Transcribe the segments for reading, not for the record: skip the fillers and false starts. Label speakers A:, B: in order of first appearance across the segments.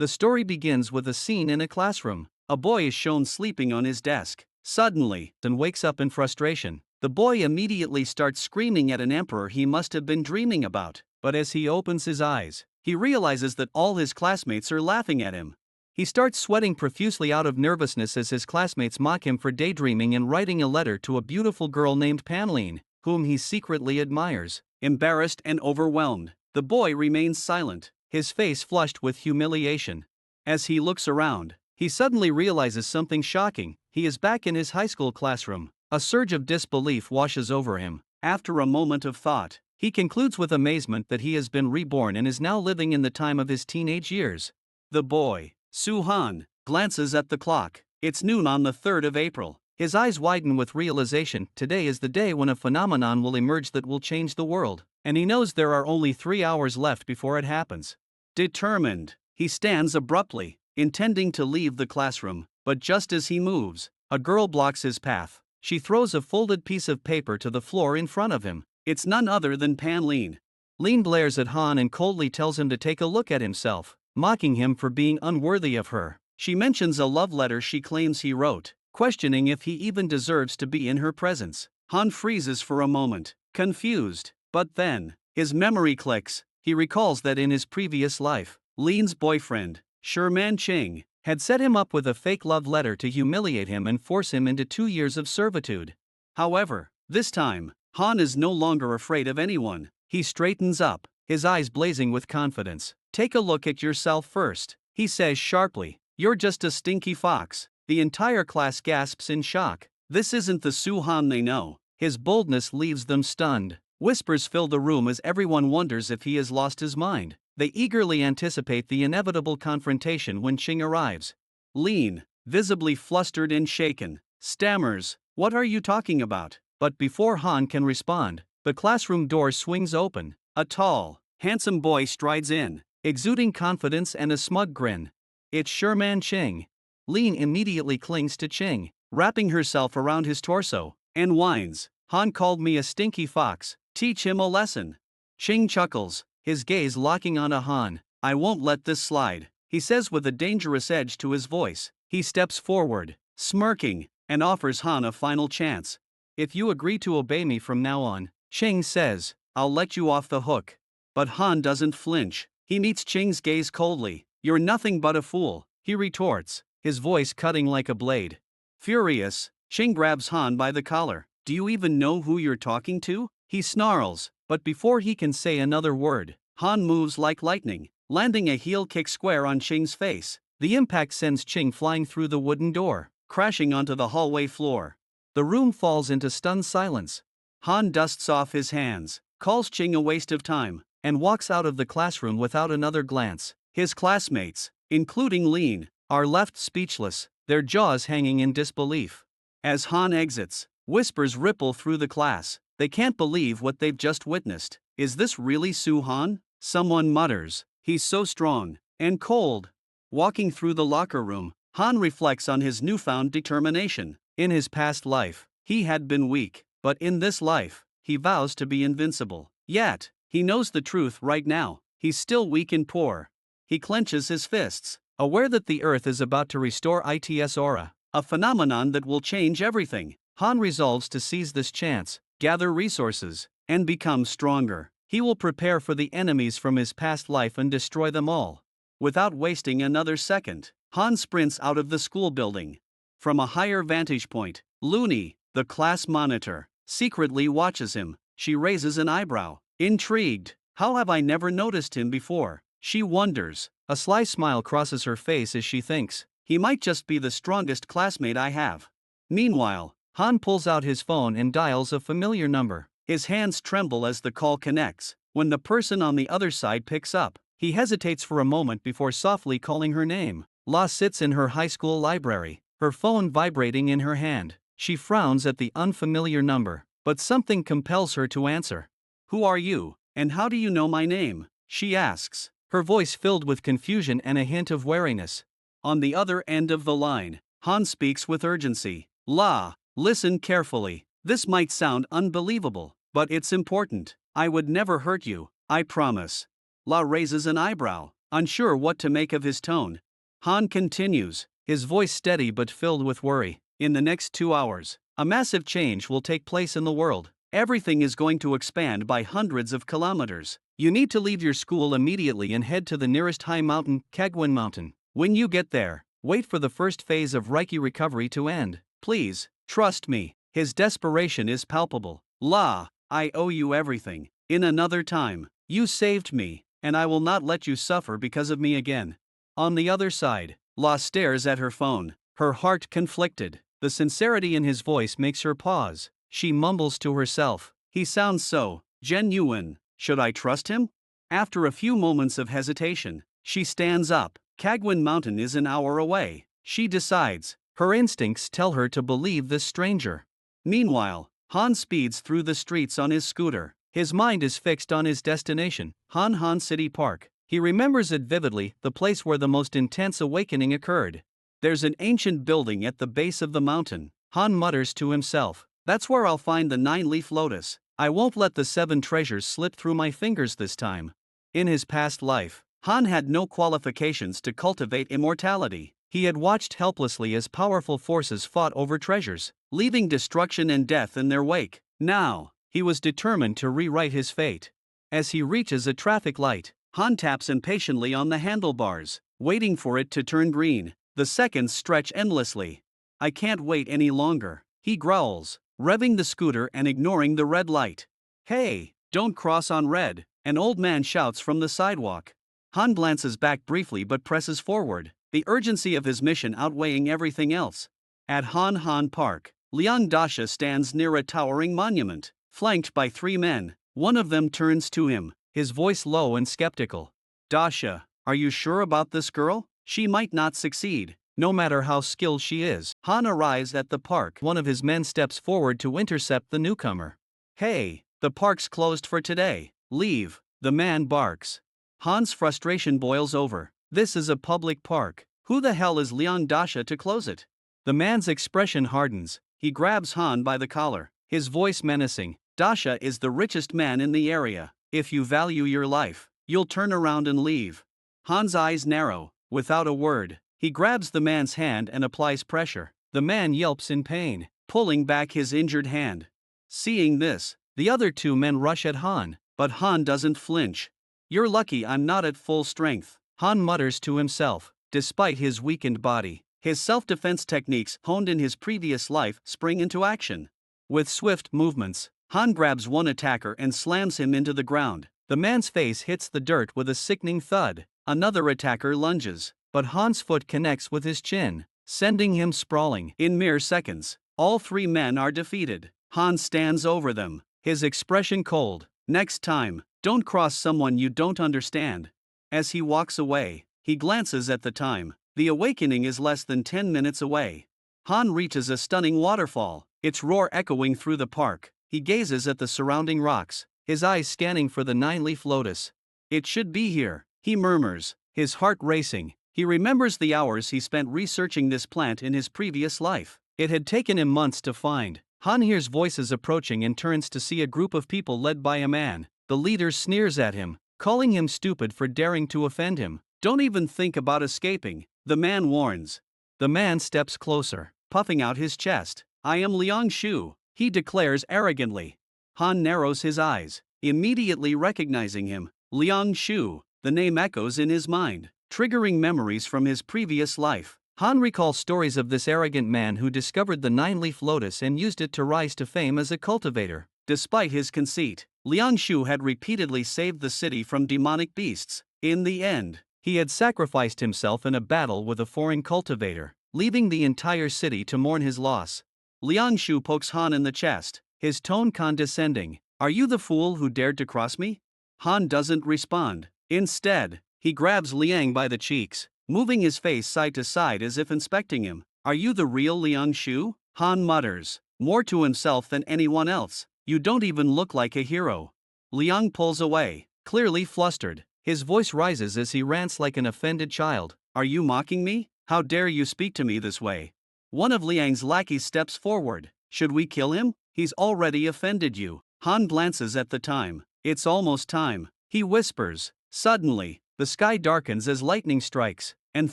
A: The story begins with a scene in a classroom. A boy is shown sleeping on his desk. Suddenly, and wakes up in frustration. The boy immediately starts screaming at an emperor he must have been dreaming about, but as he opens his eyes, he realizes that all his classmates are laughing at him. He starts sweating profusely out of nervousness as his classmates mock him for daydreaming and writing a letter to a beautiful girl named Panline, whom he secretly admires. Embarrassed and overwhelmed, the boy remains silent, his face flushed with humiliation. As he looks around, he suddenly realizes something shocking. He is back in his high school classroom. A surge of disbelief washes over him. After a moment of thought, he concludes with amazement that he has been reborn and is now living in the time of his teenage years. The boy, Su-han, glances at the clock. It's noon on the 3rd of April. His eyes widen with realization. Today is the day when a phenomenon will emerge that will change the world, and he knows there are only 3 hours left before it happens. Determined, he stands abruptly, intending to leave the classroom, but just as he moves, a girl blocks his path. She throws a folded piece of paper to the floor in front of him. It's none other than Panline. Leen glares at Han and coldly tells him to take a look at himself, mocking him for being unworthy of her. She mentions a love letter she claims he wrote, questioning if he even deserves to be in her presence. Han freezes for a moment, confused, but then, his memory clicks. He recalls that in his previous life, Leen's boyfriend, Sherman Ching, had set him up with a fake love letter to humiliate him and force him into 2 years of servitude. However, this time, Han is no longer afraid of anyone. He straightens up, his eyes blazing with confidence. "Take a look at yourself first," he says sharply. "You're just a stinky fox." The entire class gasps in shock. This isn't the Su-han they know. His boldness leaves them stunned. Whispers fill the room as everyone wonders if he has lost his mind. They eagerly anticipate the inevitable confrontation when Ching arrives. Leen, visibly flustered and shaken, stammers, "What are you talking about?" But before Han can respond, the classroom door swings open. A tall, handsome boy strides in, exuding confidence and a smug grin. It's Sherman Ching. Leen immediately clings to Ching, wrapping herself around his torso, and whines, "Han called me a stinky fox. Teach him a lesson." Ching chuckles, his gaze locking on Han. "I won't let this slide," he says with a dangerous edge to his voice. He steps forward, smirking, and offers Han a final chance. "If you agree to obey me from now on," Ching says, "I'll let you off the hook." But Han doesn't flinch. He meets Ching's gaze coldly. "You're nothing but a fool," he retorts, his voice cutting like a blade. Furious, Ching grabs Han by the collar. "Do you even know who you're talking to?" he snarls, but before he can say another word, Han moves like lightning, landing a heel kick square on Ching's face. The impact sends Ching flying through the wooden door, crashing onto the hallway floor. The room falls into stunned silence. Han dusts off his hands, calls Ching a waste of time, and walks out of the classroom without another glance. His classmates, including Leen, are left speechless, their jaws hanging in disbelief. As Han exits, whispers ripple through the class. They can't believe what they've just witnessed. "Is this really Su-han?" someone mutters. "He's so strong and cold." Walking through the locker room, Han reflects on his newfound determination. In his past life, he had been weak, but in this life, he vows to be invincible. Yet, he knows the truth right now. He's still weak and poor. He clenches his fists, aware that the Earth is about to restore its aura, a phenomenon that will change everything. Han resolves to seize this chance, gather resources, and become stronger. He will prepare for the enemies from his past life and destroy them all. Without wasting another second, Han sprints out of the school building. From a higher vantage point, Looney, the class monitor, secretly watches him. She raises an eyebrow, intrigued. "How have I never noticed him before?" she wonders. A sly smile crosses her face as she thinks, "He might just be the strongest classmate I have." Meanwhile, Han pulls out his phone and dials a familiar number. His hands tremble as the call connects. When the person on the other side picks up, he hesitates for a moment before softly calling her name. La sits in her high school library, her phone vibrating in her hand. She frowns at the unfamiliar number, but something compels her to answer. "Who are you, and how do you know my name?" she asks, her voice filled with confusion and a hint of wariness. On the other end of the line, Han speaks with urgency. "La, listen carefully. This might sound unbelievable, but it's important. I would never hurt you, I promise." La raises an eyebrow. unsure what to make of his tone. Han continues, his voice steady but filled with worry. In the next 2 hours, a massive change will take place in the world. Everything is going to expand by hundreds of kilometers. You need to leave your school immediately and head to the nearest high mountain, Kagwan Mountain. When you get there, wait for the first phase of Reiki recovery to end. Please, trust me. His desperation is palpable. La, I owe you everything. In another time, you saved me, and I will not let you suffer because of me again. On the other side, La stares at her phone, her heart conflicted. The sincerity in his voice makes her pause. She mumbles to herself, he sounds so genuine. Should I trust him? After a few moments of hesitation, she stands up. Kagwan Mountain is an hour away. She decides. Her instincts tell her to believe this stranger. Meanwhile, Han speeds through the streets on his scooter. His mind is fixed on his destination, Han City Park. He remembers it vividly, the place where the most intense awakening occurred. There's an ancient building at the base of the mountain. Han mutters to himself, that's where I'll find the 9-leaf lotus. I won't let the 7 treasures slip through my fingers this time. In his past life, Han had no qualifications to cultivate immortality. He had watched helplessly as powerful forces fought over treasures, leaving destruction and death in their wake. Now, he was determined to rewrite his fate. As he reaches a traffic light, Han taps impatiently on the handlebars, waiting for it to turn green. The seconds stretch endlessly. I can't wait any longer, he growls, revving the scooter and ignoring the red light. Hey, don't cross on red, an old man shouts from the sidewalk. Han glances back briefly but presses forward, the urgency of his mission outweighing everything else. At Han Park, Liang Dasha stands near a towering monument, flanked by 3 men. One of them turns to him, his voice low and skeptical. Dasha, are you sure about this girl? She might not succeed, no matter how skilled she is. Han arrives at the park. One of his men steps forward to intercept the newcomer. Hey, the park's closed for today. Leave, the man barks. Han's frustration boils over. This is a public park. Who the hell is Liang Dasha to close it? The man's expression hardens. He grabs Han by the collar, his voice menacing. Dasha is the richest man in the area. If you value your life, you'll turn around and leave. Han's eyes narrow. Without a word, he grabs the man's hand and applies pressure. The man yelps in pain, pulling back his injured hand. Seeing this, the other 2 men rush at Han, but Han doesn't flinch. You're lucky I'm not at full strength, Han mutters to himself. Despite his weakened body, his self-defense techniques honed in his previous life spring into action. With swift movements, Han grabs one attacker and slams him into the ground. The man's face hits the dirt with a sickening thud. Another attacker lunges, but Han's foot connects with his chin, sending him sprawling. In mere seconds, all 3 men are defeated. Han stands over them, his expression cold. Next time, don't cross someone you don't understand. As he walks away, he glances at the time. The awakening is less than 10 minutes away. Han reaches a stunning waterfall, its roar echoing through the park. He gazes at the surrounding rocks, his eyes scanning for the 9-leaf lotus. It should be here, he murmurs, his heart racing. He remembers the hours he spent researching this plant in his previous life. It had taken him months to find. Han hears voices approaching and turns to see a group of people led by a man. The leader sneers at him, calling him stupid for daring to offend him. Don't even think about escaping, the man warns. The man steps closer, puffing out his chest. I am Liang Shu, he declares arrogantly. Han narrows his eyes, immediately recognizing him. Liang Shu, the name echoes in his mind, triggering memories from his previous life. Han recalls stories of this arrogant man who discovered the 9-leaf lotus and used it to rise to fame as a cultivator. Despite his conceit, Liang Shu had repeatedly saved the city from demonic beasts. In the end, he had sacrificed himself in a battle with a foreign cultivator, leaving the entire city to mourn his loss. Liang Shu pokes Han in the chest, his tone condescending. Are you the fool who dared to cross me? Han doesn't respond. Instead, he grabs Liang by the cheeks, moving his face side to side as if inspecting him. Are you the real Liang Shu? Han mutters, more to himself than anyone else. You don't even look like a hero. Liang pulls away, clearly flustered. His voice rises as he rants like an offended child. Are you mocking me? How dare you speak to me this way? One of Liang's lackeys steps forward. Should we kill him? He's already offended you. Han glances at the time. It's almost time, he whispers. Suddenly, The sky darkens as lightning strikes, and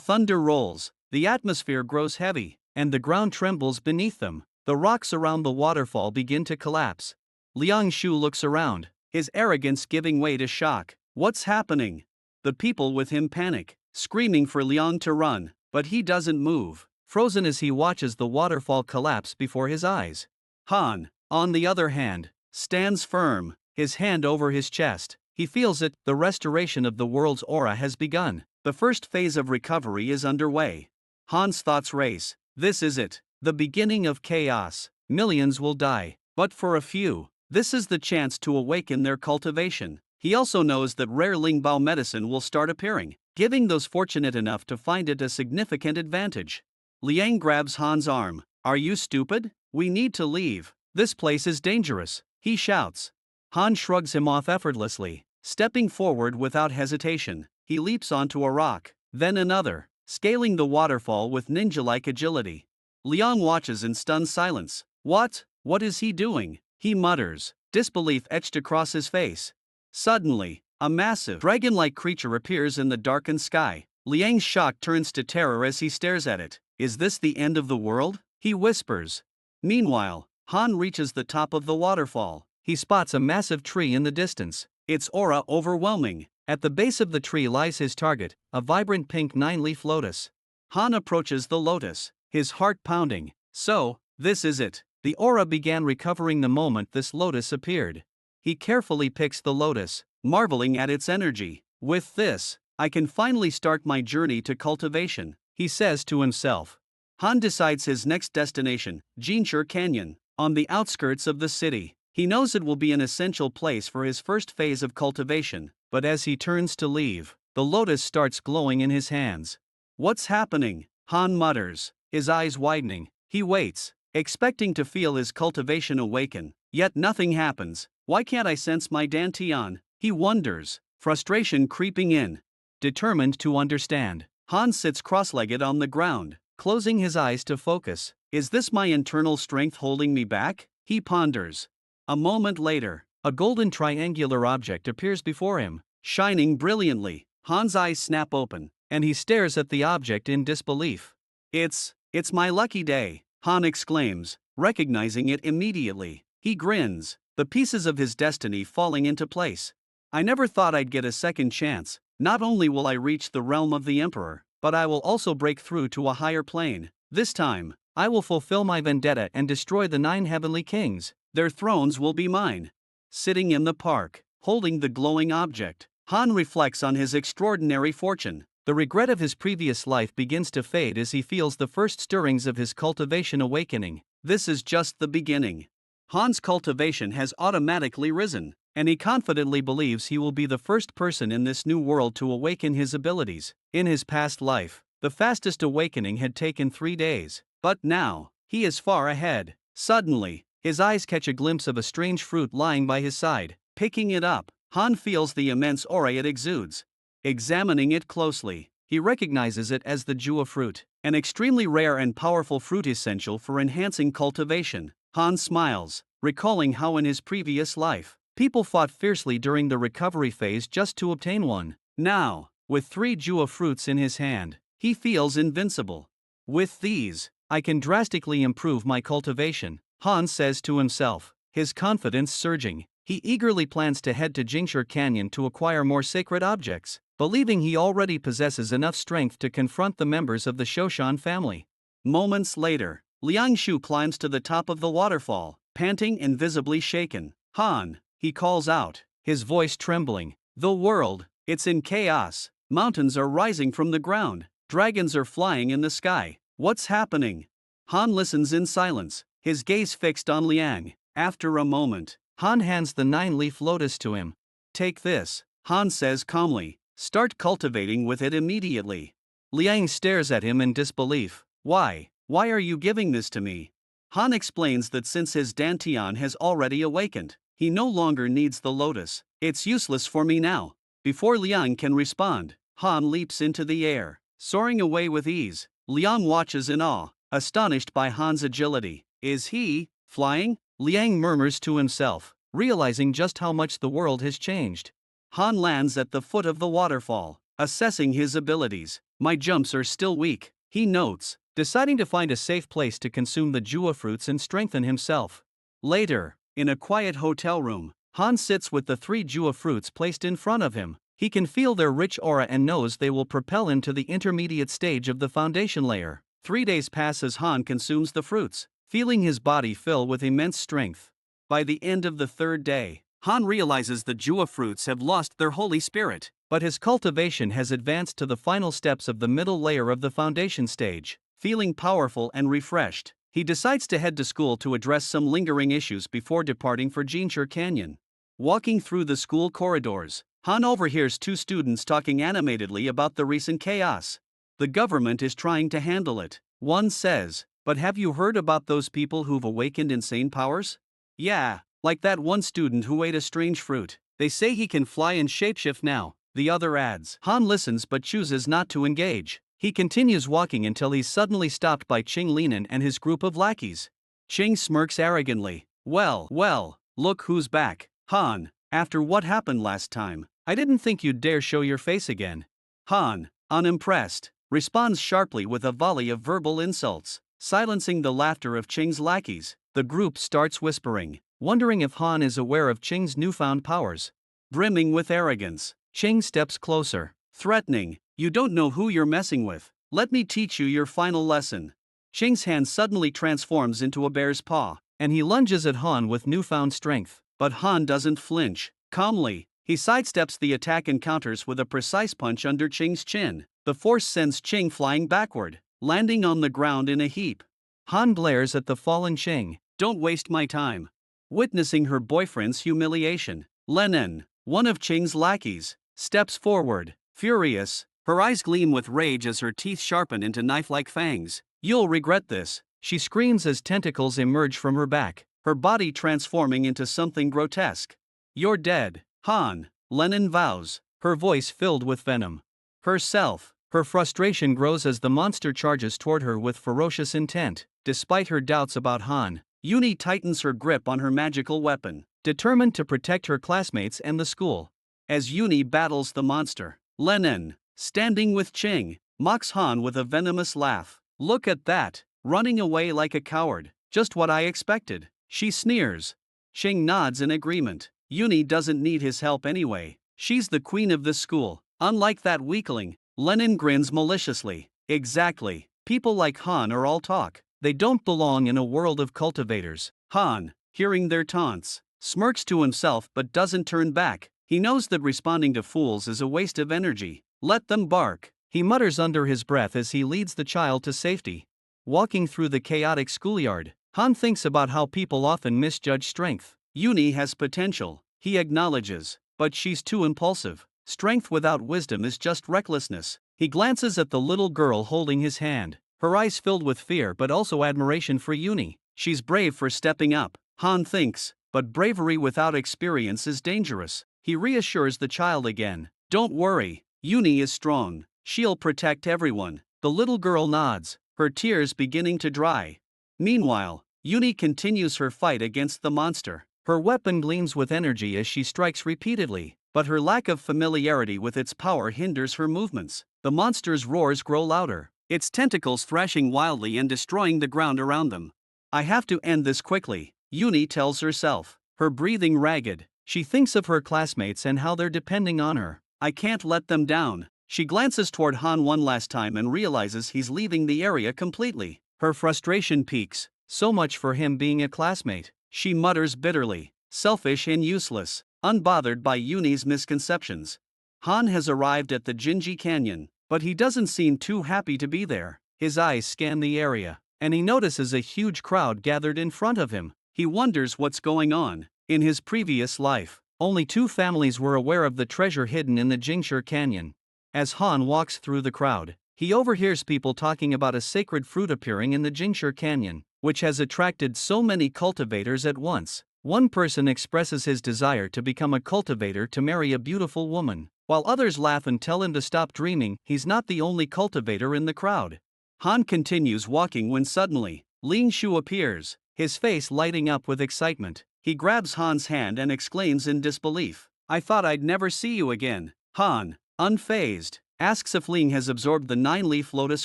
A: thunder rolls. The atmosphere grows heavy, and the ground trembles beneath them. The rocks around the waterfall begin to collapse. Liang Shu looks around, his arrogance giving way to shock. What's happening? The people with him panic, screaming for Liang to run, but he doesn't move, frozen as he watches the waterfall collapse before his eyes. Han, on the other hand, stands firm, his hand over his chest. He feels it, the restoration of the world's aura has begun. The first phase of recovery is underway. Han's thoughts race. This is it, the beginning of chaos. Millions will die, but for a few, this is the chance to awaken their cultivation. He also knows that rare Lingbao medicine will start appearing, giving those fortunate enough to find it a significant advantage. Liang grabs Han's arm. Are you stupid? We need to leave. This place is dangerous, he shouts. Han shrugs him off effortlessly. Stepping forward without hesitation, he leaps onto a rock, then another, scaling the waterfall with ninja-like agility. Liang watches in stunned silence. What is he doing? He mutters, disbelief etched across his face. Suddenly, a massive, dragon-like creature appears in the darkened sky. Liang's shock turns to terror as he stares at it. Is this the end of the world? He whispers. Meanwhile, Han reaches the top of the waterfall. He spots a massive tree in the distance, its aura overwhelming. At the base of the tree lies his target, a vibrant pink 9-leaf lotus. Han approaches the lotus, his heart pounding. So, this is it. The aura began recovering the moment this lotus appeared. He carefully picks the lotus, marveling at its energy. With this, I can finally start my journey to cultivation, he says to himself. Han decides his next destination, Jinshi Canyon, on the outskirts of the city. He knows it will be an essential place for his first phase of cultivation, but as he turns to leave, the lotus starts glowing in his hands. What's happening? Han mutters, his eyes widening. He waits, expecting to feel his cultivation awaken, yet nothing happens. Why can't I sense my dantian? He wonders, frustration creeping in. Determined to understand, Han sits cross-legged on the ground, closing his eyes to focus. Is this my internal strength holding me back? He ponders. A moment later, a golden triangular object appears before him, shining brilliantly. Han's eyes snap open, and he stares at the object in disbelief. It's my lucky day, Han exclaims, recognizing it immediately. He grins, the pieces of his destiny falling into place. I never thought I'd get a second chance. Not only will I reach the realm of the Emperor, but I will also break through to a higher plane. This time, I will fulfill my vendetta and destroy the 9 heavenly kings. Their thrones will be mine. Sitting in the park, holding the glowing object, Han reflects on his extraordinary fortune. The regret of his previous life begins to fade as he feels the first stirrings of his cultivation awakening. This is just the beginning. Han's cultivation has automatically risen, and he confidently believes he will be the first person in this new world to awaken his abilities. In his past life, the fastest awakening had taken 3 days, but now, he is far ahead. Suddenly, his eyes catch a glimpse of a strange fruit lying by his side. Picking it up, Han feels the immense aura it exudes. Examining it closely, he recognizes it as the Jua fruit, an extremely rare and powerful fruit essential for enhancing cultivation. Han smiles, recalling how in his previous life, people fought fiercely during the recovery phase just to obtain one. Now, with 3 Jua fruits in his hand, he feels invincible. With these, I can drastically improve my cultivation, Han says to himself, his confidence surging. He eagerly plans to head to Jinshi Canyon to acquire more sacred objects, believing he already possesses enough strength to confront the members of the Shoshan family. Moments later, Liang Shu climbs to the top of the waterfall, panting and visibly shaken. Han, he calls out, his voice trembling. The world, it's in chaos. Mountains are rising from the ground. Dragons are flying in the sky. What's happening? Han listens in silence, his gaze fixed on Liang. After a moment, Han hands the 9-leaf lotus to him. Take this, Han says calmly. Start cultivating with it immediately. Liang stares at him in disbelief. Why are you giving this to me? Han explains that since his dantian has already awakened, he no longer needs the lotus. It's useless for me now. Before Liang can respond, Han leaps into the air, soaring away with ease. Liang watches in awe, astonished by Han's agility. Is he flying? Liang murmurs to himself, realizing just how much the world has changed. Han lands at the foot of the waterfall. assessing his abilities. My jumps are still weak, he notes, deciding to find a safe place to consume the jua fruits and strengthen himself. Later, in a quiet hotel room, Han sits with the 3 jua fruits placed in front of him. He can feel their rich aura and knows they will propel him to the intermediate stage of the foundation layer. 3 days pass as Han consumes the fruits, feeling his body fill with immense strength. By the end of the 3rd day, Han realizes the jua fruits have lost their holy spirit, but his cultivation has advanced to the final steps of the middle layer of the foundation stage. Feeling powerful and refreshed, he decides to head to school to address some lingering issues before departing for Jinchur Canyon. Walking through the school corridors, Han overhears 2 students talking animatedly about the recent chaos. The government is trying to handle it, one says, but have you heard about those people who've awakened insane powers? Yeah, like that one student who ate a strange fruit. They say he can fly and shapeshift now, the other adds. Han listens but chooses not to engage. He continues walking until he's suddenly stopped by Ching Linan and his group of lackeys. Ching smirks arrogantly. Well, look who's back. Han, after what happened last time, I didn't think you'd dare show your face again. Han, unimpressed, responds sharply with a volley of verbal insults, silencing the laughter of Ching's lackeys. The group starts whispering, wondering if Han is aware of Ching's newfound powers. Brimming with arrogance, Ching steps closer, threatening, "You don't know who you're messing with. Let me teach you your final lesson." Ching's hand suddenly transforms into a bear's paw, and he lunges at Han with newfound strength. But Han doesn't flinch. Calmly, he sidesteps the attack and counters with a precise punch under Ching's chin. The force sends Ching flying backward, landing on the ground in a heap. Han glares at the fallen Ching. "Don't waste my time." Witnessing her boyfriend's humiliation, Lennon, one of Ching's lackeys, steps forward, furious. Her eyes gleam with rage as her teeth sharpen into knife-like fangs. "You'll regret this," she screams as tentacles emerge from her back, her body transforming into something grotesque. "You're dead, Han," Lennon vows, her voice filled with venom. Her frustration grows as the monster charges toward her with ferocious intent. Despite her doubts about Han, Uni tightens her grip on her magical weapon, determined to protect her classmates and the school. As Uni battles the monster, Lennon, standing with Ching, mocks Han with a venomous laugh. "Look at that, running away like a coward, just what I expected," she sneers. Ching nods in agreement. Uni doesn't need his help anyway, she's the queen of this school. Unlike that weakling, Lennon grins maliciously. "Exactly, people like Han are all talk. They don't belong in a world of cultivators." Han, hearing their taunts, smirks to himself but doesn't turn back. He knows that responding to fools is a waste of energy. "Let them bark," he mutters under his breath as he leads the child to safety. Walking through the chaotic schoolyard, Han thinks about how people often misjudge strength. Uni has potential, he acknowledges, but she's too impulsive. Strength without wisdom is just recklessness. He glances at the little girl holding his hand, her eyes filled with fear but also admiration for Uni. She's brave for stepping up, Han thinks, but bravery without experience is dangerous. He reassures the child again. "Don't worry, Uni is strong. She'll protect everyone." The little girl nods, her tears beginning to dry. Meanwhile, Uni continues her fight against the monster. Her weapon gleams with energy as she strikes repeatedly, but her lack of familiarity with its power hinders her movements. The monster's roars grow louder, its tentacles thrashing wildly and destroying the ground around them. "I have to end this quickly," Uni tells herself, her breathing ragged. She thinks of her classmates and how they're depending on her. "I can't let them down." She glances toward Han one last time and realizes he's leaving the area completely. Her frustration peaks. So much for him being a classmate, she mutters bitterly. Selfish and useless, unbothered by Uni's misconceptions. Han has arrived at the Jinji Canyon, but he doesn't seem too happy to be there. His eyes scan the area, and he notices a huge crowd gathered in front of him. He wonders what's going on. In his previous life, only 2 families were aware of the treasure hidden in the Jingshur Canyon. As Han walks through the crowd, he overhears people talking about a sacred fruit appearing in the Jingshur Canyon, which has attracted so many cultivators at once. One person expresses his desire to become a cultivator to marry a beautiful woman, while others laugh and tell him to stop dreaming. He's not the only cultivator in the crowd. Han continues walking when suddenly, Ling Shu appears, his face lighting up with excitement. He grabs Han's hand and exclaims in disbelief, "I thought I'd never see you again." Han, unfazed, asks if Ling has absorbed the 9-leaf lotus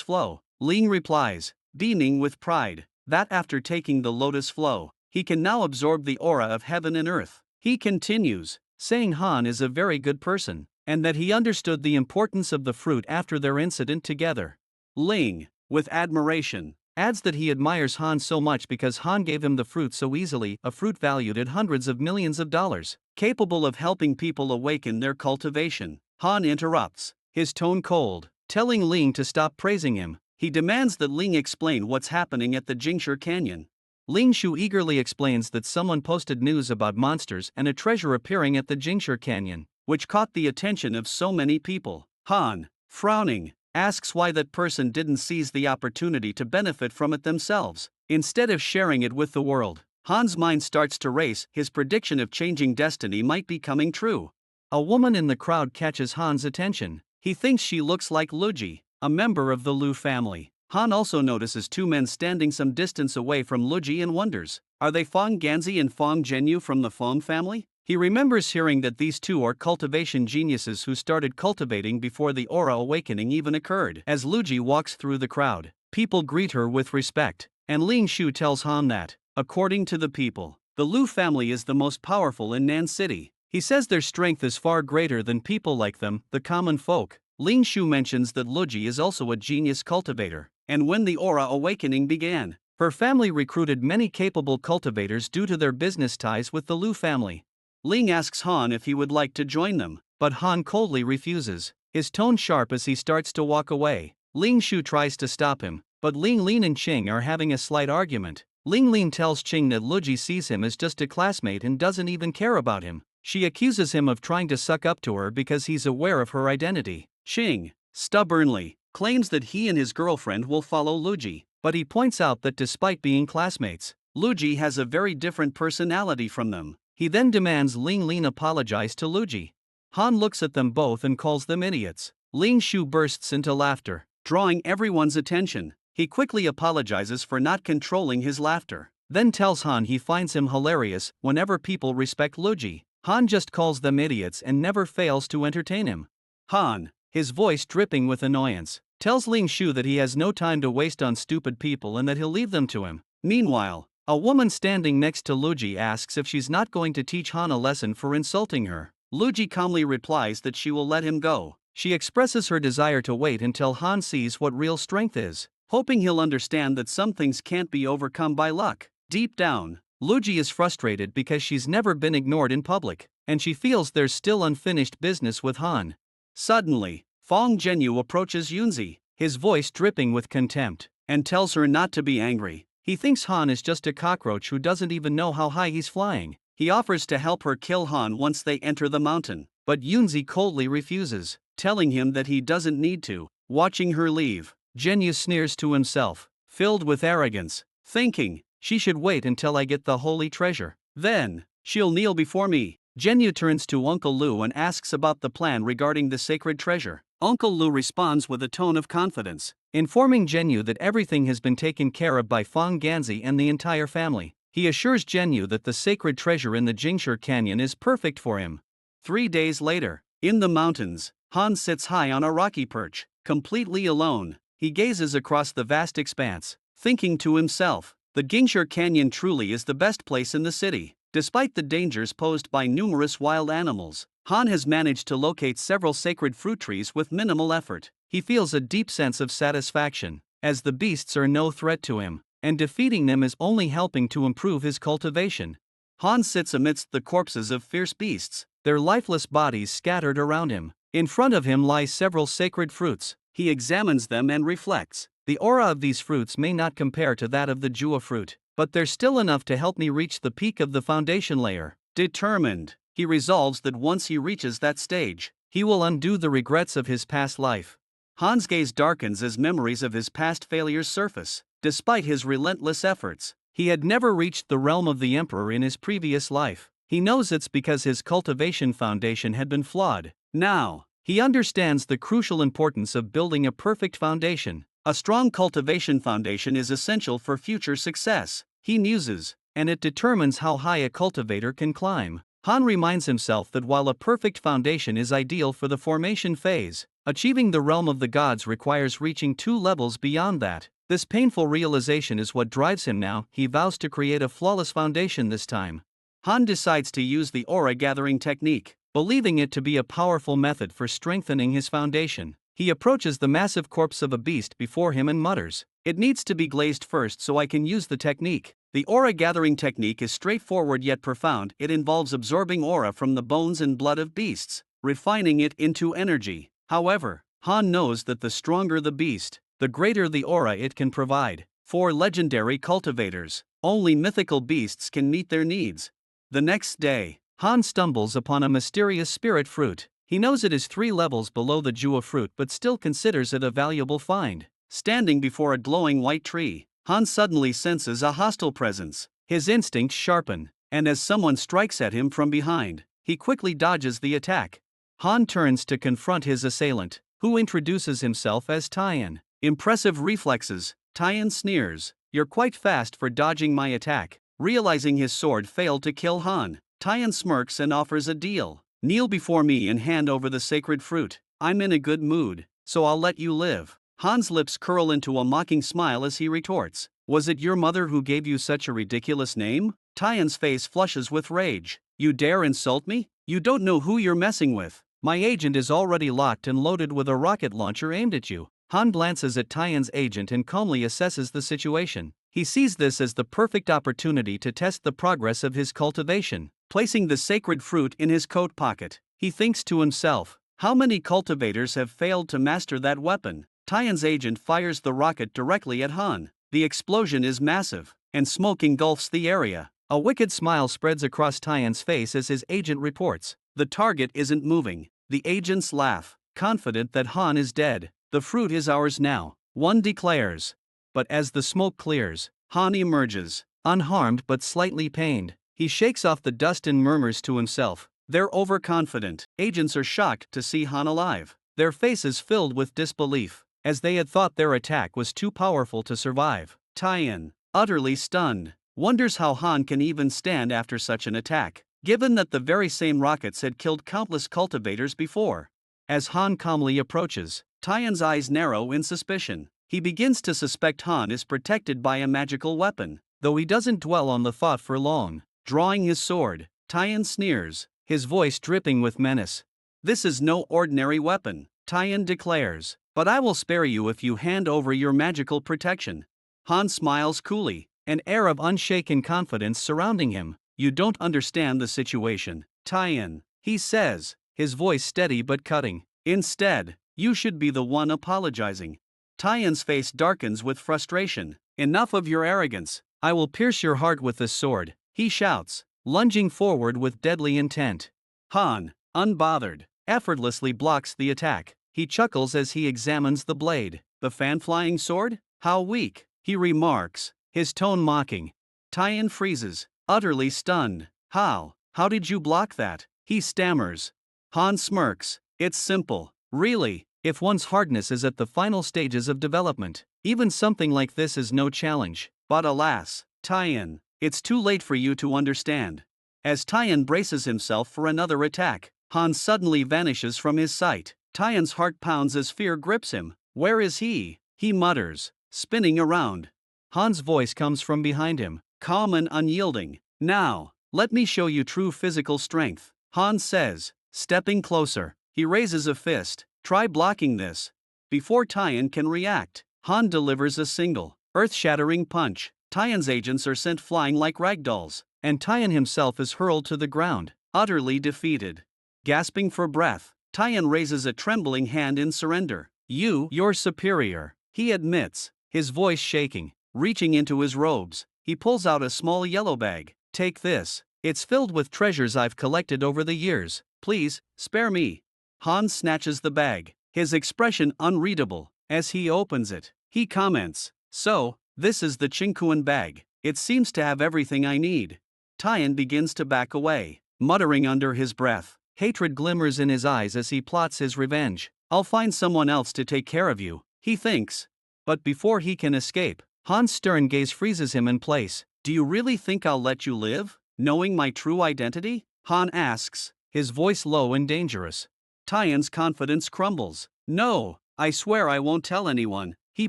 A: flow. Ling replies, beaming with pride, that after taking the lotus flow, he can now absorb the aura of heaven and earth. He continues, saying Han is a very good person, and that he understood the importance of the fruit after their incident together. Ling, with admiration, adds that he admires Han so much because Han gave him the fruit so easily, a fruit valued at hundreds of millions of dollars, capable of helping people awaken their cultivation. Han interrupts, his tone cold, telling Ling to stop praising him. He demands that Ling explain what's happening at the Jingshi Canyon. Ling Shu eagerly explains that someone posted news about monsters and a treasure appearing at the Jingshi Canyon, which caught the attention of so many people. Han, frowning, asks why that person didn't seize the opportunity to benefit from it themselves, instead of sharing it with the world. Han's mind starts to race, his prediction of changing destiny might be coming true. A woman in the crowd catches Han's attention. He thinks she looks like Luji, a member of the Lu family. Han also notices two men standing some distance away from Luji and wonders, are they Fong Ganzi and Fong Zhenyu from the Fong family? He remembers hearing that these two are cultivation geniuses who started cultivating before the aura awakening even occurred. As Luji walks through the crowd, people greet her with respect, and Ling Shu tells Han that, according to the people, the Lu family is the most powerful in Nan City. He says their strength is far greater than people like them, the common folk. Ling Shu mentions that Luji is also a genius cultivator, and when the aura awakening began, her family recruited many capable cultivators due to their business ties with the Lu family. Ling asks Han if he would like to join them, but Han coldly refuses, his tone sharp as he starts to walk away. Ling Shu tries to stop him, but Ling Lin and Qing are having a slight argument. Ling Lin tells Qing that Luji sees him as just a classmate and doesn't even care about him. She accuses him of trying to suck up to her because he's aware of her identity. Qing, stubbornly, claims that he and his girlfriend will follow Luji, but he points out that despite being classmates, Luji has a very different personality from them. He then demands Ling Lin apologize to Luji. Han looks at them both and calls them idiots. Ling Shu bursts into laughter, drawing everyone's attention. He quickly apologizes for not controlling his laughter, then tells Han he finds him hilarious whenever people respect Luji. Han just calls them idiots and never fails to entertain him. Han, his voice dripping with annoyance, tells Ling Shu that he has no time to waste on stupid people and that he'll leave them to him. Meanwhile, a woman standing next to Luji asks if she's not going to teach Han a lesson for insulting her. Luji calmly replies that she will let him go. She expresses her desire to wait until Han sees what real strength is, hoping he'll understand that some things can't be overcome by luck. Deep down, Luji is frustrated because she's never been ignored in public, and she feels there's still unfinished business with Han. Suddenly, Fong Zhenyu approaches Yunzi, his voice dripping with contempt, and tells her not to be angry. He thinks Han is just a cockroach who doesn't even know how high he's flying. He offers to help her kill Han once they enter the mountain, but Yunzi coldly refuses, telling him that he doesn't need to. Watching her leave, Zhenyu sneers to himself, filled with arrogance, thinking, she should wait until I get the holy treasure. Then, she'll kneel before me. Zhenyu turns to Uncle Lu and asks about the plan regarding the sacred treasure. Uncle Lu responds with a tone of confidence, informing Zhenyu that everything has been taken care of by Fong Ganzi and the entire family. He assures Zhenyu that the sacred treasure in the Jingshi Canyon is perfect for him. 3 days later, in the mountains, Han sits high on a rocky perch, completely alone. He gazes across the vast expanse, thinking to himself, the Jingshi Canyon truly is the best place in the city. Despite the dangers posed by numerous wild animals, Han has managed to locate several sacred fruit trees with minimal effort. He feels a deep sense of satisfaction, as the beasts are no threat to him, and defeating them is only helping to improve his cultivation. Han sits amidst the corpses of fierce beasts, their lifeless bodies scattered around him. In front of him lie several sacred fruits. He examines them and reflects. The aura of these fruits may not compare to that of the Jua fruit, but there's still enough to help me reach the peak of the foundation layer. Determined, he resolves that once he reaches that stage, he will undo the regrets of his past life. Han's gaze darkens as memories of his past failures surface. Despite his relentless efforts, he had never reached the realm of the emperor in his previous life. He knows it's because his cultivation foundation had been flawed. Now, he understands the crucial importance of building a perfect foundation. A strong cultivation foundation is essential for future success, he muses, and it determines how high a cultivator can climb. Han reminds himself that while a perfect foundation is ideal for the formation phase, Achieving the realm of the gods requires reaching 2 levels beyond that. This painful realization is what drives him now. He vows to create a flawless foundation this time. Han decides to use the aura gathering technique, believing it to be a powerful method for strengthening his foundation. He approaches the massive corpse of a beast before him and mutters, "It needs to be glazed first so I can use the technique." The aura gathering technique is straightforward yet profound. It involves absorbing aura from the bones and blood of beasts, refining it into energy. However, Han knows that the stronger the beast, the greater the aura it can provide. For legendary cultivators, only mythical beasts can meet their needs. The next day, Han stumbles upon a mysterious spirit fruit. He knows it is 3 levels below the Jua fruit but still considers it a valuable find. Standing before a glowing white tree, Han suddenly senses a hostile presence. His instincts sharpen, and as someone strikes at him from behind, he quickly dodges the attack. Han turns to confront his assailant, who introduces himself as Tyan. Impressive reflexes, Tyan sneers, "You're quite fast for dodging my attack." Realizing his sword failed to kill Han, Tyan smirks and offers a deal. "Kneel before me and hand over the sacred fruit. I'm in a good mood, so I'll let you live." Han's lips curl into a mocking smile as he retorts, "Was it your mother who gave you such a ridiculous name?" Tyan's face flushes with rage. "You dare insult me? You don't know who you're messing with. My agent is already locked and loaded with a rocket launcher aimed at you." Han glances at Tyan's agent and calmly assesses the situation. He sees this as the perfect opportunity to test the progress of his cultivation. Placing the sacred fruit in his coat pocket, he thinks to himself, "How many cultivators have failed to master that weapon?" Tyan's agent fires the rocket directly at Han. The explosion is massive, and smoke engulfs the area. A wicked smile spreads across Tyan's face as his agent reports, "The target isn't moving." The agents laugh, confident that Han is dead. "The fruit is ours now," one declares. But as the smoke clears, Han emerges, unharmed but slightly pained. He shakes off the dust and murmurs to himself, "They're overconfident." Agents are shocked to see Han alive, their faces filled with disbelief, as they had thought their attack was too powerful to survive. Tyan, utterly stunned, wonders how Han can even stand after such an attack, given that the very same rockets had killed countless cultivators before. As Han calmly approaches, Tyan's eyes narrow in suspicion. He begins to suspect Han is protected by a magical weapon, though he doesn't dwell on the thought for long. Drawing his sword, Tyan sneers, his voice dripping with menace. "This is no ordinary weapon," Tyan declares, "but I will spare you if you hand over your magical protection." Han smiles coolly, an air of unshaken confidence surrounding him. "You don't understand the situation, Tyan," he says, his voice steady but cutting. "Instead, you should be the one apologizing." Tyan's face darkens with frustration. "Enough of your arrogance. I will pierce your heart with this sword," he shouts, lunging forward with deadly intent. Han, unbothered, effortlessly blocks the attack. He chuckles as he examines the blade. "The fan-flying sword? How weak," he remarks, his tone mocking. Tyan freezes, utterly stunned. How did you block that?" he stammers. Han smirks, "It's simple. Really, if one's hardness is at the final stages of development, even something like this is no challenge. But alas, Tyan, it's too late for you to understand." As Tyan braces himself for another attack, Han suddenly vanishes from his sight. Tyan's heart pounds as fear grips him. "Where is he?" he mutters, spinning around. Han's voice comes from behind him, calm and unyielding. "Now, let me show you true physical strength," Han says, stepping closer. He raises a fist. "Try blocking this." Before Tyan can react, Han delivers a single, earth-shattering punch. Tyan's agents are sent flying like ragdolls, and Tyan himself is hurled to the ground, utterly defeated. Gasping for breath, Tyan raises a trembling hand in surrender. You're superior," he admits, his voice shaking. Reaching into his robes, he pulls out a small yellow bag. "Take this. It's filled with treasures I've collected over the years. Please, spare me." Han snatches the bag, his expression unreadable. As he opens it, he comments, "So, this is the Chinkuan bag. It seems to have everything I need." Tyan begins to back away, muttering under his breath. Hatred glimmers in his eyes as he plots his revenge. "I'll find someone else to take care of you," he thinks. But before he can escape, Han's stern gaze freezes him in place. "Do you really think I'll let you live, knowing my true identity?" Han asks, his voice low and dangerous. Tyan's confidence crumbles. No, I swear I won't tell anyone, he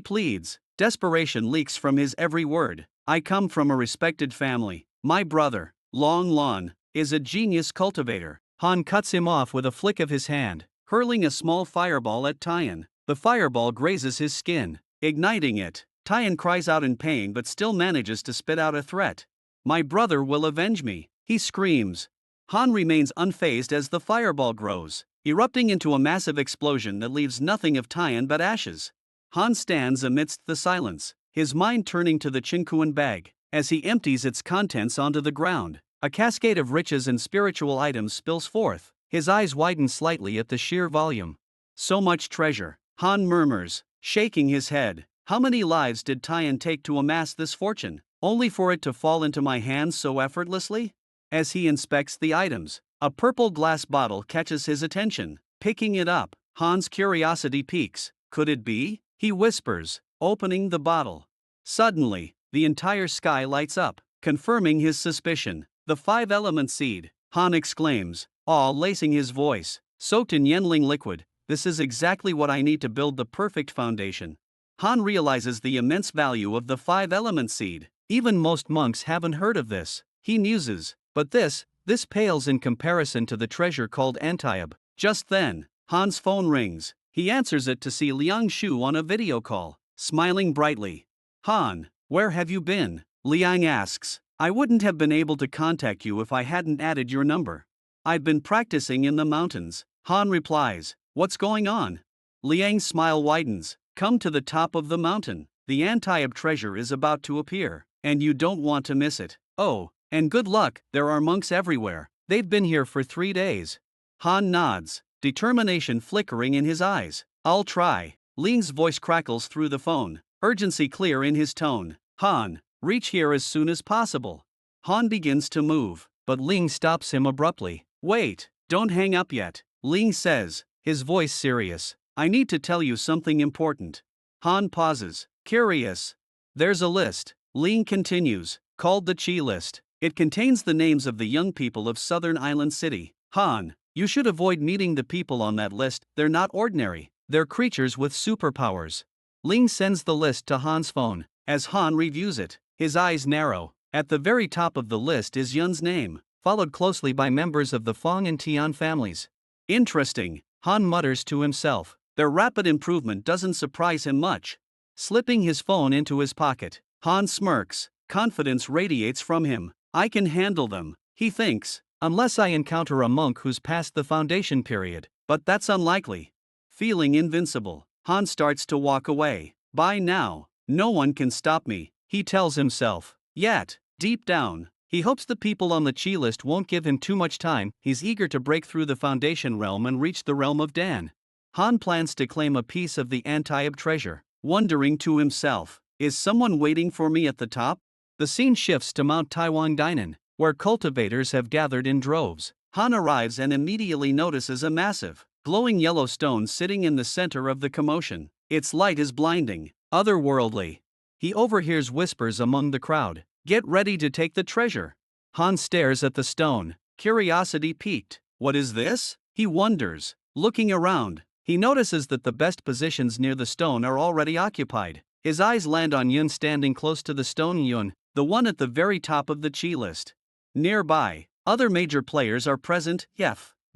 A: pleads. Desperation leaks from his every word. I come from a respected family. My brother, Long Lon, is a genius cultivator. Han cuts him off with a flick of his hand, hurling a small fireball at Tyan. The fireball grazes his skin, igniting it. Tyan cries out in pain but still manages to spit out a threat. My brother will avenge me, he screams. Han remains unfazed as the fireball grows, erupting into a massive explosion that leaves nothing of Tyan but ashes. Han stands amidst the silence, his mind turning to the Chinkuan bag. As he empties its contents onto the ground, a cascade of riches and spiritual items spills forth. His eyes widen slightly at the sheer volume. So much treasure, Han murmurs, shaking his head. How many lives did Tyan take to amass this fortune, only for it to fall into my hands so effortlessly? As he inspects the items, a purple glass bottle catches his attention. Picking it up, Han's curiosity peaks. Could it be? He whispers, opening the bottle. Suddenly, the entire sky lights up, confirming his suspicion. The 5-element seed, Han exclaims, awe lacing his voice. Soaked in Yenling liquid, this is exactly what I need to build the perfect foundation. Han realizes the immense value of the 5-element seed. Even most monks haven't heard of this. He muses, but this pales in comparison to the treasure called anicaps. Just then, Han's phone rings. He answers it to see Liang Shu on a video call, smiling brightly. Han, where have you been? Liang asks. I wouldn't have been able to contact you if I hadn't added your number. I've been practicing in the mountains. Han replies. What's going on? Liang's smile widens. Come to the top of the mountain. The anicaps treasure is about to appear, and you don't want to miss it. Oh, and good luck, there are monks everywhere. They've been here for 3 days. Han nods, determination flickering in his eyes. I'll try. Liang's voice crackles through the phone, urgency clear in his tone. Han, reach here as soon as possible. Han begins to move, but Liang stops him abruptly. Wait, don't hang up yet, Liang says, his voice serious. I need to tell you something important. Han pauses, curious. There's a list, Liang continues, called the Chi list. It contains the names of the young people of Southern Island City. Han, you should avoid meeting the people on that list, they're not ordinary, they're creatures with superpowers. Liang sends the list to Han's phone. As Han reviews it, his eyes narrow. At the very top of the list is Yun's name, followed closely by members of the Fong and Tian families. Interesting, Han mutters to himself. Their rapid improvement doesn't surprise him much. Slipping his phone into his pocket, Han smirks. Confidence radiates from him. I can handle them, he thinks, unless I encounter a monk who's past the foundation period, but that's unlikely. Feeling invincible, Han starts to walk away. By now, no one can stop me, he tells himself. Yet, deep down, he hopes the people on the Chi list won't give him too much time. He's eager to break through the foundation realm and reach the realm of Dan. Han plans to claim a piece of the anicaps treasure, wondering to himself, is someone waiting for me at the top? The scene shifts to Mount Taiwan Dainan, where cultivators have gathered in droves. Han arrives and immediately notices a massive, glowing yellow stone sitting in the center of the commotion. Its light is blinding, otherworldly. He overhears whispers among the crowd. Get ready to take the treasure. Han stares at the stone, curiosity piqued. What is this? He wonders. Looking around, he notices that the best positions near the stone are already occupied. His eyes land on Yun standing close to the stone. Yun, the one at the very top of the Chi list. Nearby, other major players are present.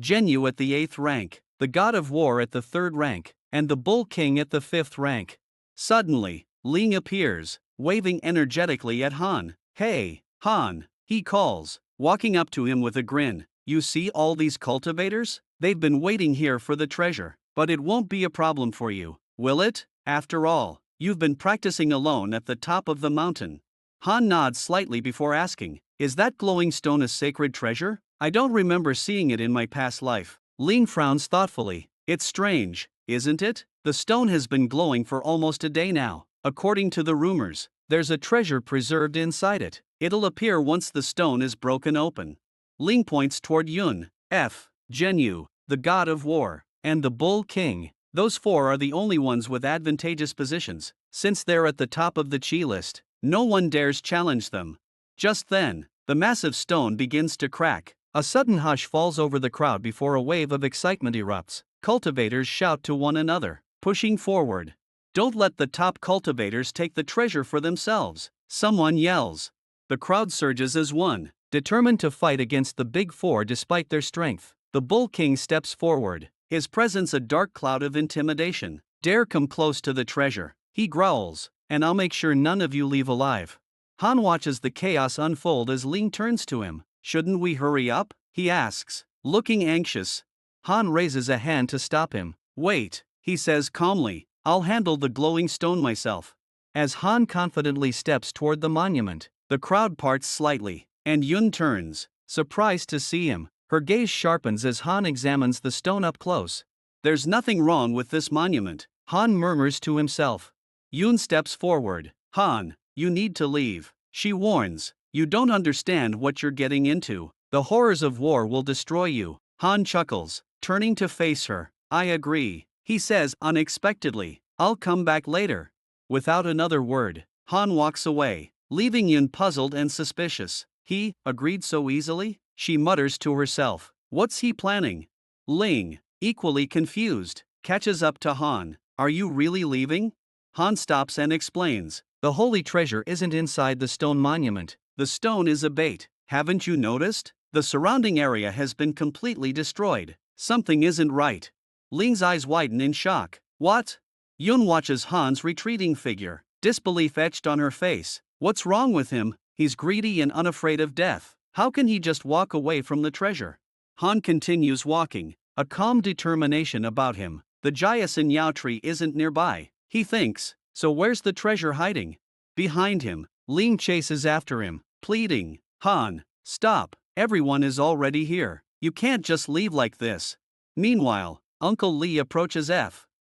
A: Zhenyu at the 8th rank, the God of War at the 3rd rank, and the Bull King at the 5th rank. Suddenly, Liang appears, waving energetically at Han. Hey, Han, he calls, walking up to him with a grin. You see all these cultivators? They've been waiting here for the treasure, but it won't be a problem for you, will it? After all, you've been practicing alone at the top of the mountain. Han nods slightly before asking, is that glowing stone a sacred treasure? I don't remember seeing it in my past life. Liang frowns thoughtfully. It's strange, isn't it? The stone has been glowing for almost a day now. According to the rumors, there's a treasure preserved inside it. It'll appear once the stone is broken open. Liang points toward Yun, Zhenyu, the God of War, and the Bull King. Those 4 are the only ones with advantageous positions. Since they're at the top of the Chi list, no one dares challenge them. Just then, the massive stone begins to crack. A sudden hush falls over the crowd before a wave of excitement erupts. Cultivators shout to one another, pushing forward. Don't let the top cultivators take the treasure for themselves, someone yells. The crowd surges as one, determined to fight against the Big Four despite their strength. The Bull King steps forward, his presence a dark cloud of intimidation. Dare come close to the treasure, he growls, and I'll make sure none of you leave alive. Han watches the chaos unfold as Ling turns to him. Shouldn't we hurry up? He asks, looking anxious. Han raises a hand to stop him. Wait, he says calmly, I'll handle the glowing stone myself. As Han confidently steps toward the monument, the crowd parts slightly, and Yun turns, surprised to see him. Her gaze sharpens as Han examines the stone up close. There's nothing wrong with this monument, Han murmurs to himself. Yun steps forward. Han, you need to leave, she warns. You don't understand what you're getting into. The horrors of war will destroy you. Han chuckles, turning to face her. I agree, he says unexpectedly. I'll come back later. Without another word, Han walks away, leaving Yun puzzled and suspicious. He agreed so easily? She mutters to herself. What's he planning? Ling, equally confused, catches up to Han. Are you really leaving? Han stops and explains. The holy treasure isn't inside the stone monument. The stone is a bait. Haven't you noticed? The surrounding area has been completely destroyed. Something isn't right. Ling's eyes widen in shock. What? Yun watches Han's retreating figure, disbelief etched on her face. What's wrong with him? He's greedy and unafraid of death. How can he just walk away from the treasure? Han continues walking, a calm determination about him. The Jiasun Yao tree isn't nearby, he thinks, so where's the treasure hiding? Behind him, Ling chases after him, pleading, Han, stop, everyone is already here. You can't just leave like this. Meanwhile, Uncle Lee approaches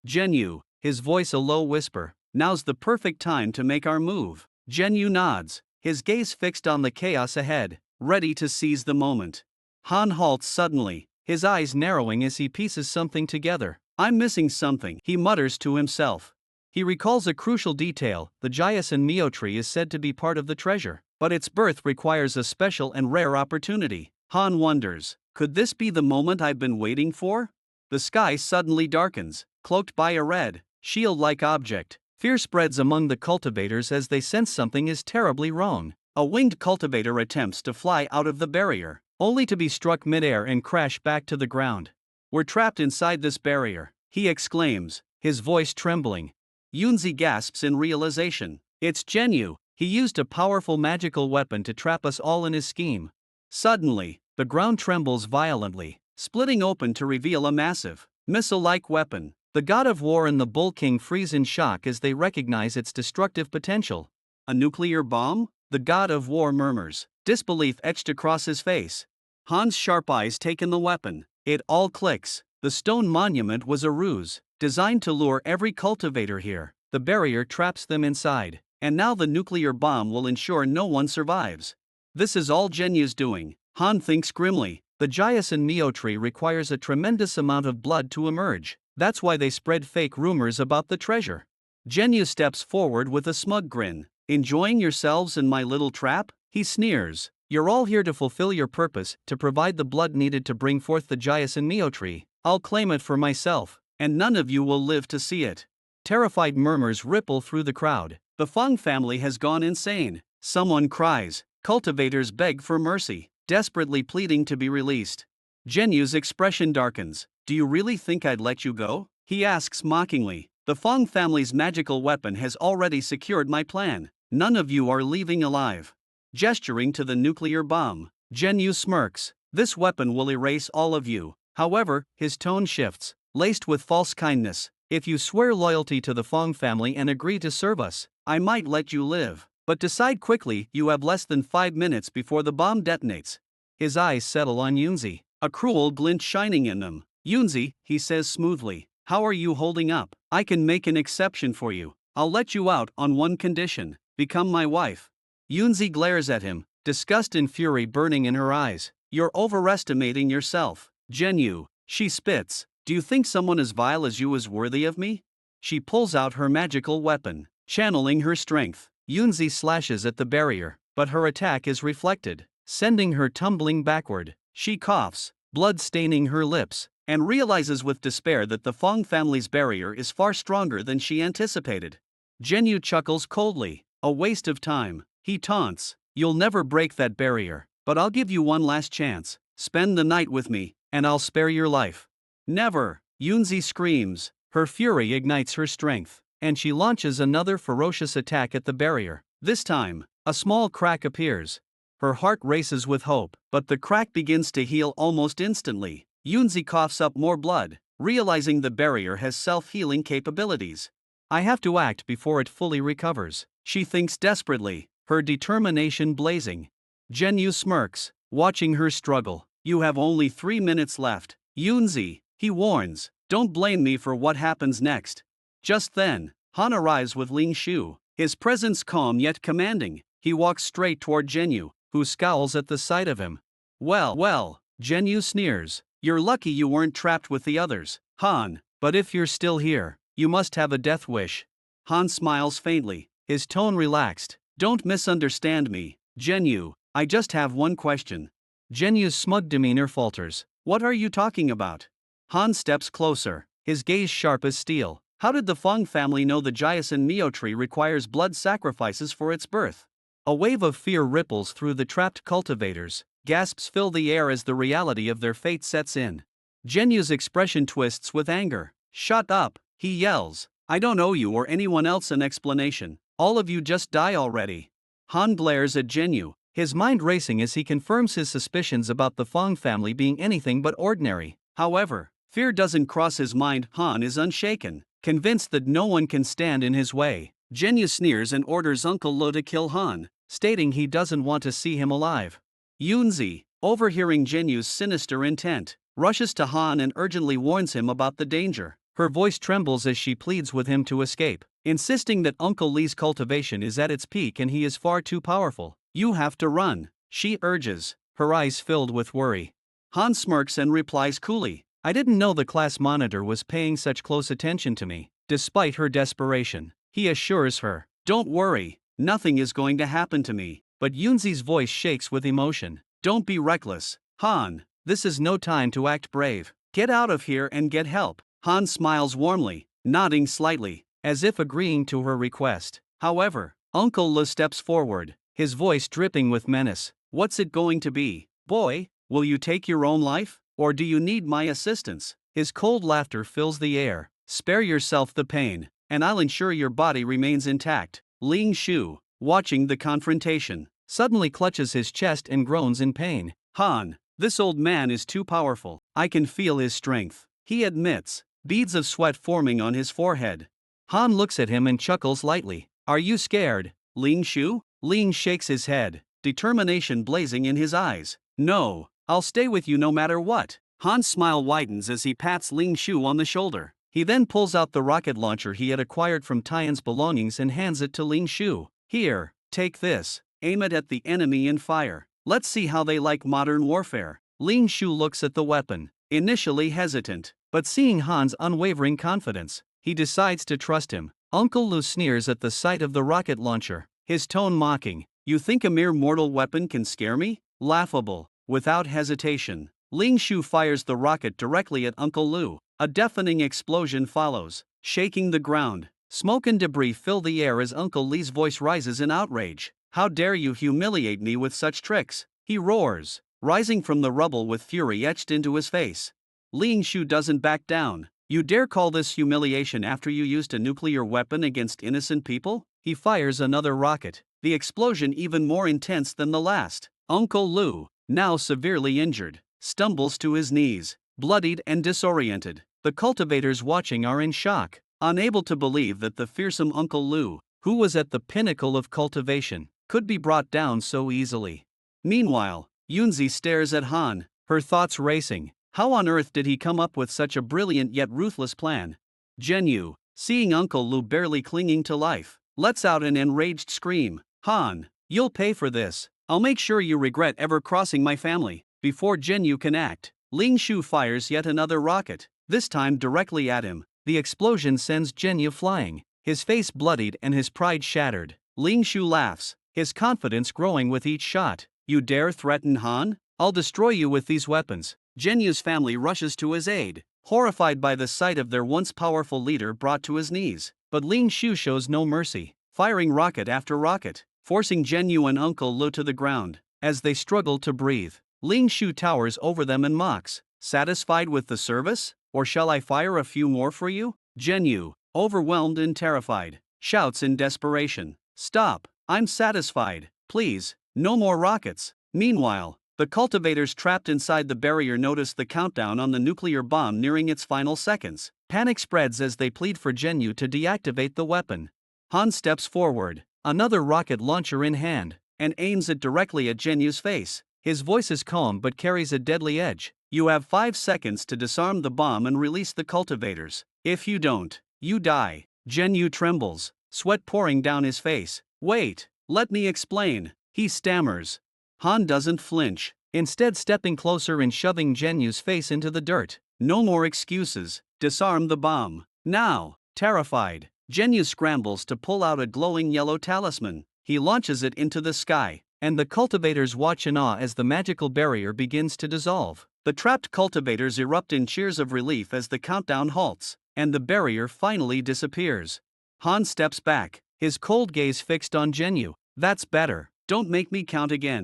A: Zhenyu, his voice a low whisper. Now's the perfect time to make our move. Zhenyu nods, his gaze fixed on the chaos ahead, ready to seize the moment. Han halts suddenly, his eyes narrowing as he pieces something together. I'm missing something, he mutters to himself. He recalls a crucial detail. The Jiasun Mio tree is said to be part of the treasure, but its birth requires a special and rare opportunity. Han wonders, could this be the moment I've been waiting for? The sky suddenly darkens, cloaked by a red, shield-like object. Fear spreads among the cultivators as they sense something is terribly wrong. A winged cultivator attempts to fly out of the barrier, only to be struck midair and crash back to the ground. We're trapped inside this barrier, he exclaims, his voice trembling. Yunzi gasps in realization. It's Zhenyu. He used a powerful magical weapon to trap us all in his scheme. Suddenly, the ground trembles violently, splitting open to reveal a massive, missile-like weapon. The god of war and the Bull King freeze in shock as they recognize its destructive potential. A nuclear bomb? The god of war murmurs, disbelief etched across his face. Han's sharp eyes take in the weapon. It all clicks. The stone monument was a ruse, designed to lure every cultivator here. The barrier traps them inside, and now the nuclear bomb will ensure no one survives. This is all Zhenyu's doing, Han thinks grimly. The Jiasun Mio tree requires a tremendous amount of blood to emerge. That's why they spread fake rumors about the treasure. Zhenyu steps forward with a smug grin. Enjoying yourselves in my little trap? He sneers. You're all here to fulfill your purpose, to provide the blood needed to bring forth the Jiasun Mio tree. I'll claim it for myself, and none of you will live to see it. Terrified murmurs ripple through the crowd. The Feng family has gone insane. Someone cries. Cultivators beg for mercy, desperately pleading to be released. Zhenyu's expression darkens. Do you really think I'd let you go? He asks mockingly. The Feng family's magical weapon has already secured my plan. None of you are leaving alive. Gesturing to the nuclear bomb, Zhenyu smirks. This weapon will erase all of you. However, his tone shifts, laced with false kindness. If you swear loyalty to the Feng family and agree to serve us, I might let you live. But decide quickly, you have less than 5 minutes before the bomb detonates. His eyes settle on Yunzi, a cruel glint shining in them. Yunzi, he says smoothly, how are you holding up? I can make an exception for you. I'll let you out on one condition. Become my wife. Yunzi glares at him, disgust and fury burning in her eyes. You're overestimating yourself. Zhenyu, she spits. Do you think someone as vile as you is worthy of me? She pulls out her magical weapon, channeling her strength. Yunzi slashes at the barrier, but her attack is reflected, sending her tumbling backward. She coughs, blood staining her lips, and realizes with despair that the Fong family's barrier is far stronger than she anticipated. Zhenyu chuckles coldly. A waste of time, he taunts. You'll never break that barrier, but I'll give you one last chance. Spend the night with me, and I'll spare your life. Never, Yunzi screams. Her fury ignites her strength, and she launches another ferocious attack at the barrier. This time, a small crack appears. Her heart races with hope, but the crack begins to heal almost instantly. Yunzi coughs up more blood, realizing the barrier has self-healing capabilities. I have to act before it fully recovers, she thinks desperately, her determination blazing. Zhenyu smirks, watching her struggle. You have only 3 minutes left, Yunzi, he warns. Don't blame me for what happens next. Just then, Han arrives with Ling Shu, his presence calm yet commanding. He walks straight toward Zhenyu, who scowls at the sight of him. Well, Zhenyu sneers. You're lucky you weren't trapped with the others, Han, but if you're still here, you must have a death wish. Han smiles faintly, his tone relaxed. Don't misunderstand me, Zhenyu, I just have one question. Zhenyu's smug demeanor falters. What are you talking about? Han steps closer, his gaze sharp as steel. How did the Fong family know the Jiasan Mio tree requires blood sacrifices for its birth? A wave of fear ripples through the trapped cultivators. Gasps fill the air as the reality of their fate sets in. Zhenyu's expression twists with anger. Shut up, he yells. I don't owe you or anyone else an explanation. All of you just die already. Han glares at Zhenyu, his mind racing as he confirms his suspicions about the Fong family being anything but ordinary. However, fear doesn't cross his mind. Han is unshaken, convinced that no one can stand in his way. Zhenyu sneers and orders Uncle Lo to kill Han, stating he doesn't want to see him alive. Yunzi, overhearing Zhenyu's sinister intent, rushes to Han and urgently warns him about the danger. Her voice trembles as she pleads with him to escape, insisting that Uncle Li's cultivation is at its peak and he is far too powerful. You have to run, she urges, her eyes filled with worry. Han smirks and replies coolly, I didn't know the class monitor was paying such close attention to me. Despite her desperation, he assures her, don't worry, nothing is going to happen to me. But Yunzi's voice shakes with emotion. Don't be reckless, Han, this is no time to act brave. Get out of here and get help. Han smiles warmly, nodding slightly, as if agreeing to her request. However, Uncle Le steps forward, his voice dripping with menace. What's it going to be, boy? Will you take your own life, or do you need my assistance? His cold laughter fills the air. Spare yourself the pain, and I'll ensure your body remains intact. Ling Shu, watching the confrontation, suddenly clutches his chest and groans in pain. Han, this old man is too powerful. I can feel his strength, he admits, beads of sweat forming on his forehead. Han looks at him and chuckles lightly. Are you scared, Ling Shu? Ling shakes his head, determination blazing in his eyes. No, I'll stay with you no matter what. Han's smile widens as he pats Ling Shu on the shoulder. He then pulls out the rocket launcher he had acquired from Tian's belongings and hands it to Ling Shu. Here, take this, aim it at the enemy and fire. Let's see how they like modern warfare. Ling Shu looks at the weapon, initially hesitant, but seeing Han's unwavering confidence, he decides to trust him. Uncle Lu sneers at the sight of the rocket launcher, his tone mocking. You think a mere mortal weapon can scare me? Laughable. Without hesitation, Ling Shu fires the rocket directly at Uncle Lu. A deafening explosion follows, shaking the ground. Smoke and debris fill the air as Uncle Li's voice rises in outrage. How dare you humiliate me with such tricks? He roars, rising from the rubble with fury etched into his face. Ling Shu doesn't back down. You dare call this humiliation after you used a nuclear weapon against innocent people? He fires another rocket, the explosion even more intense than the last. Uncle Lu, now severely injured, stumbles to his knees, bloodied and disoriented. The cultivators watching are in shock, unable to believe that the fearsome Uncle Lu, who was at the pinnacle of cultivation, could be brought down so easily. Meanwhile, Yunzi stares at Han, her thoughts racing. How on earth did he come up with such a brilliant yet ruthless plan? Zhenyu, seeing Uncle Lu barely clinging to life, lets out an enraged scream. Han, you'll pay for this. I'll make sure you regret ever crossing my family. Before Zhenyu can act, Ling Shu fires yet another rocket, this time directly at him. The explosion sends Zhenyu flying, his face bloodied and his pride shattered. Ling Shu laughs, his confidence growing with each shot. You dare threaten Han? I'll destroy you with these weapons. Genyu's family rushes to his aid, horrified by the sight of their once powerful leader brought to his knees. But Ling Shu shows no mercy, firing rocket after rocket, forcing Genyu and Uncle Lu to the ground. As they struggle to breathe, Ling Shu towers over them and mocks, "Satisfied with the service? Or shall I fire a few more for you?" Genyu, overwhelmed and terrified, shouts in desperation, "Stop, I'm satisfied, please, no more rockets." Meanwhile, the cultivators trapped inside the barrier notice the countdown on the nuclear bomb nearing its final seconds. Panic spreads as they plead for Genyu to deactivate the weapon. Han steps forward, another rocket launcher in hand, and aims it directly at Genyu's face. His voice is calm but carries a deadly edge. "You have 5 seconds to disarm the bomb and release the cultivators. If you don't, you die." Genyu trembles, sweat pouring down his face. "Wait, let me explain," he stammers. Han doesn't flinch, instead stepping closer and shoving Genyu's face into the dirt. "No more excuses, disarm the bomb, now." Terrified, Genyu scrambles to pull out a glowing yellow talisman. He launches it into the sky, and the cultivators watch in awe as the magical barrier begins to dissolve. The trapped cultivators erupt in cheers of relief as the countdown halts, and the barrier finally disappears. Han steps back, his cold gaze fixed on Genyu. "That's better, don't make me count again."